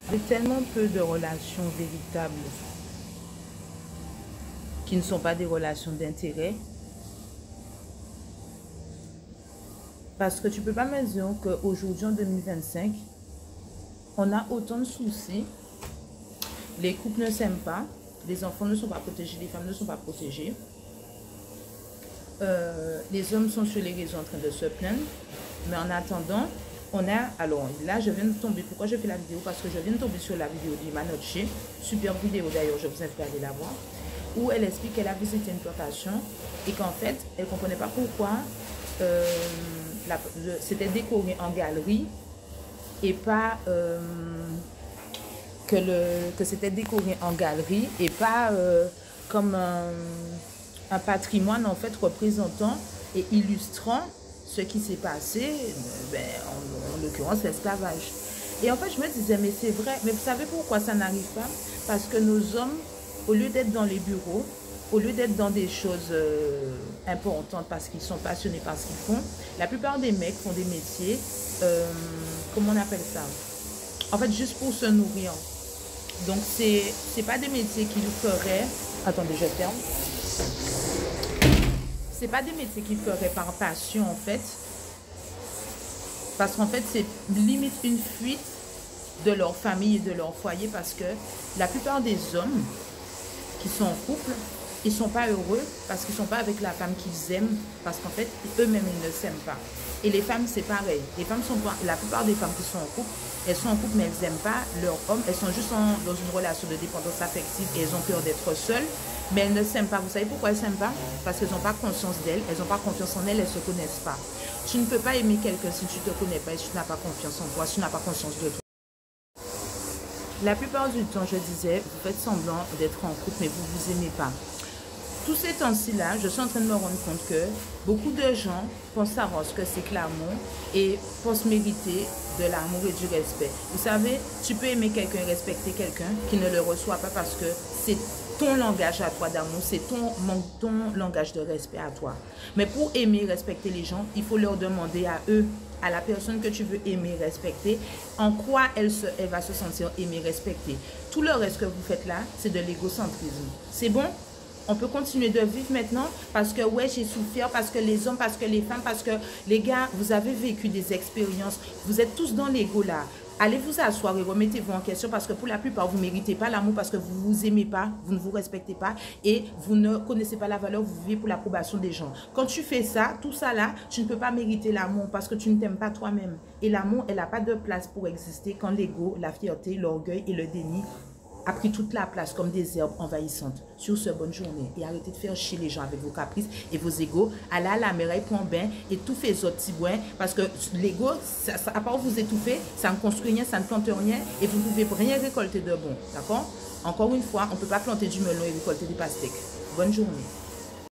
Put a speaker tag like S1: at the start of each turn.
S1: Il y a tellement peu de relations véritables qui ne sont pas des relations d'intérêt. Parce que tu ne peux pas me dire qu'aujourd'hui, en 2025, on a autant de soucis. Les couples ne s'aiment pas. Les enfants ne sont pas protégés. Les femmes ne sont pas protégées. Les hommes sont sur les réseaux en train de se plaindre. Mais en attendant, on a... Alors là, je viens de tomber... Pourquoi je fais la vidéo? Parce que je viens de tomber sur la vidéo d'Ima Noche. Super vidéo d'ailleurs, je vous invite à aller la voir. Où elle explique qu'elle a visité une plantation et qu'en fait, elle ne comprenait pas pourquoi c'était décoré en galerie et pas... que c'était décoré en galerie et pas comme un patrimoine en fait représentant et illustrant ce qui s'est passé, en l'occurrence l'esclavage. Et en fait je me disais mais c'est vrai, mais vous savez pourquoi ça n'arrive pas? Parce que nos hommes, au lieu d'être dans les bureaux, au lieu d'être dans des choses importantes parce qu'ils sont passionnés par ce qu'ils font, la plupart des mecs font des métiers, comment on appelle ça? En fait juste pour se nourrir. Donc, c'est pas des métiers qu'ils feraient... Attendez, je ferme. C'est pas des métiers qu'ils feraient par passion, en fait. Parce qu'en fait, c'est limite une fuite de leur famille et de leur foyer. Parce que la plupart des hommes qui sont en couple, ils sont pas heureux parce qu'ils sont pas avec la femme qu'ils aiment. Parce qu'en fait, eux-mêmes, ils ne s'aiment pas. Et les femmes, c'est pareil. Les femmes sont pas... La plupart des femmes qui sont en couple, elles sont en couple, mais elles n'aiment pas leur homme. Elles sont juste dans une relation de dépendance affective et elles ont peur d'être seules. Mais elles ne s'aiment pas. Vous savez pourquoi elles ne s'aiment pas? Parce qu'elles n'ont pas conscience d'elles. Elles n'ont pas confiance en elles. Elles ne se connaissent pas. Tu ne peux pas aimer quelqu'un si tu ne te connais pas et si tu n'as pas confiance en toi, si tu n'as pas conscience de toi. La plupart du temps, je disais, vous faites semblant d'être en couple, mais vous ne vous aimez pas. Tous ces temps-ci-là, je suis en train de me rendre compte que beaucoup de gens pensent savoir ce que c'est que l'amour et pensent mériter de l'amour et du respect. Vous savez, tu peux aimer quelqu'un, respecter quelqu'un qui ne le reçoit pas parce que c'est ton langage à toi d'amour, c'est ton langage de respect à toi. Mais pour aimer, respecter les gens, il faut leur demander à eux, à la personne que tu veux aimer, respecter, en quoi elle va se sentir aimée, respectée. Tout le reste que vous faites là, c'est de l'égocentrisme. C'est bon? On peut continuer de vivre maintenant parce que ouais, j'ai souffert, parce que les hommes, parce que les femmes, parce que les gars, vous avez vécu des expériences. Vous êtes tous dans l'ego là. Allez vous asseoir et remettez-vous en question parce que pour la plupart, vous ne méritez pas l'amour parce que vous ne vous aimez pas, vous ne vous respectez pas et vous ne connaissez pas la valeur, vous vivez pour l'approbation des gens. Quand tu fais ça, tout ça là, tu ne peux pas mériter l'amour parce que tu ne t'aimes pas toi-même. Et l'amour, elle n'a pas de place pour exister quand l'ego, la fierté, l'orgueil et le déni a pris toute la place comme des herbes envahissantes. Sur ce, bonne journée. Et arrêtez de faire chier les gens avec vos caprices et vos égos. Allez à la mer, prends bain et tout fait autres petits boins. Parce que l'ego, à part vous étouffer, ça ne construit rien, ça ne plante rien et vous ne pouvez rien récolter de bon. D'accord? Encore une fois, on ne peut pas planter du melon et récolter des pastèques. Bonne journée.